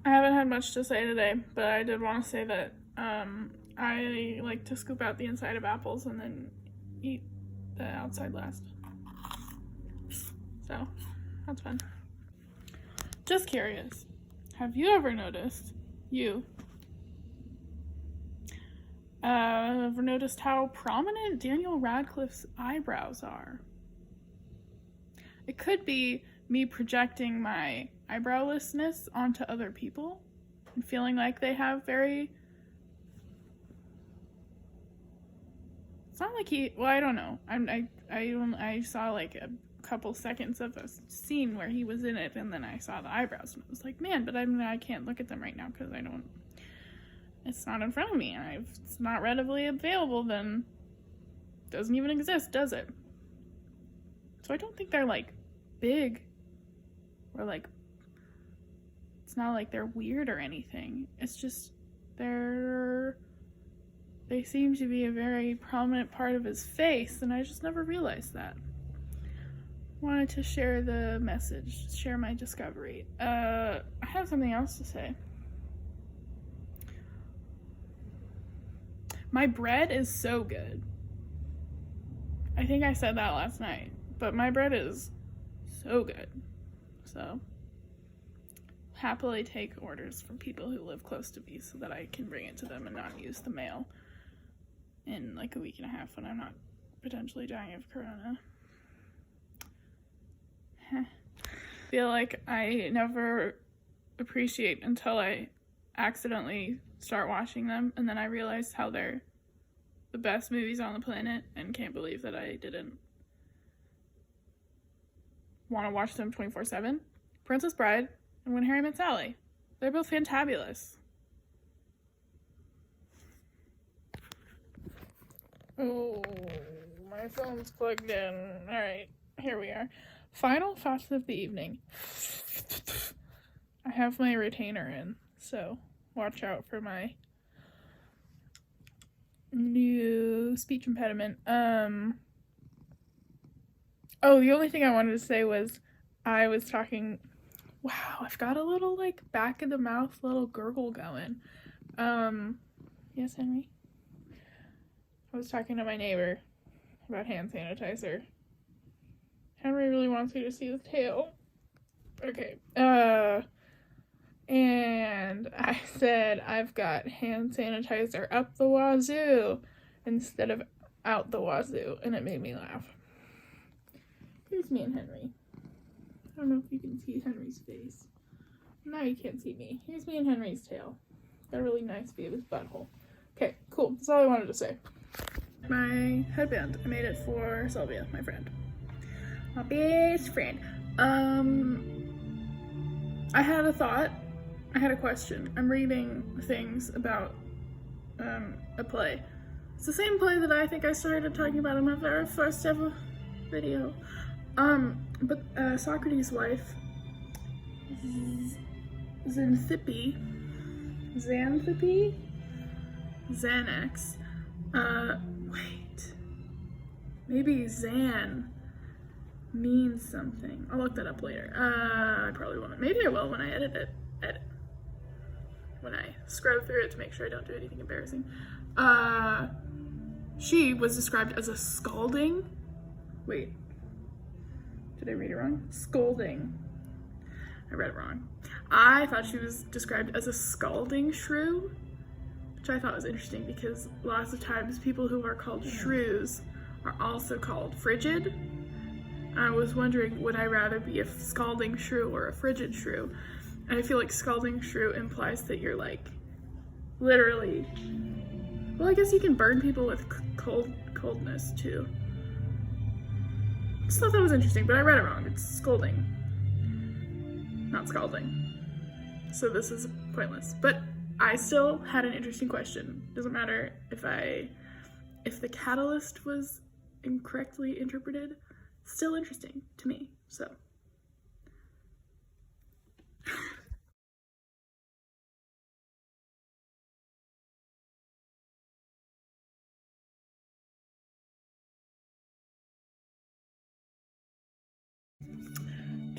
I haven't had much to say today, but I did want to say that I like to scoop out the inside of apples and then eat the outside last. So, that's fun. Just curious, have you ever noticed, ever noticed how prominent Daniel Radcliffe's eyebrows are? It could be me projecting my eyebrowlessness onto other people and feeling like they have very... It's not like I don't know. I saw like a couple seconds of a scene where he was in it, and then I saw the eyebrows, and I was like, man, but I can't look at them right now because it's not in front of me, and it's not readily available, then it doesn't even exist, does it? So I don't think they're like big or like, it's not like they're weird or anything. It's just they seem to be a very prominent part of his face, and I just never realized that. Wanted to share the message, share my discovery. I have something else to say. My bread is so good. I think I said that last night, but my bread is so good. So, happily take orders from people who live close to me so that I can bring it to them and not use the mail in like a week and a half when I'm not potentially dying of corona. Feel like I never appreciate until I accidentally start watching them, and then I realize how they're the best movies on the planet and can't believe that I didn't want to watch them 24/7. Princess Bride and When Harry Met Sally. They're both fantabulous. Oh, my phone's plugged in. Alright, here we are. Final thoughts of the evening. I have my retainer in, so watch out for my new speech impediment. The only thing I wanted to say was I was talking... Wow, I've got a little, like, back of the mouth little gurgle going. Yes, Henry? I was talking to my neighbor about hand sanitizer. Henry really wants me to see his tail. Okay. And I said I've got hand sanitizer up the wazoo instead of out the wazoo, and it made me laugh. Here's me and Henry. I don't know if you can see Henry's face. No, you can't see me. Here's me and Henry's tail. Got a really nice view of his butthole. Okay, cool. That's all I wanted to say. My headband. I made it for Sylvia, my friend. My best friend. I had a thought. I had a question. I'm reading things about a play. It's the same play that I think I started talking about in my very first ever video. But Socrates' wife, Xanthippe, Xanax, wait, maybe Xan means something. I'll look that up later. I probably won't. Maybe I will when I edit it. When I scrub through it to make sure I don't do anything embarrassing. She was described as a scalding. Wait. Did I read it wrong? Scolding. I read it wrong. I thought she was described as a scalding shrew, which I thought was interesting because lots of times people who are called shrews are also called frigid. I was wondering, would I rather be a scalding shrew or a frigid shrew? And I feel like scalding shrew implies that you're like literally, well, I guess you can burn people with coldness too. I just thought that was interesting, but I read it wrong. It's scolding, not scalding. So this is pointless. But I still had an interesting question. Doesn't matter if the catalyst was incorrectly interpreted. Still interesting to me. So.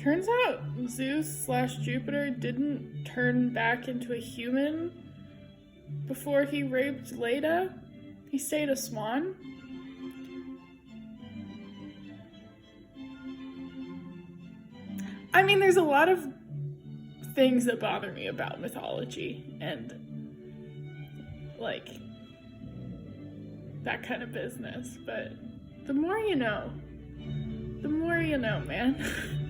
Turns out Zeus/Jupiter didn't turn back into a human before he raped Leda. He stayed a swan. I mean, there's a lot of things that bother me about mythology and, like, that kind of business, but the more you know, man.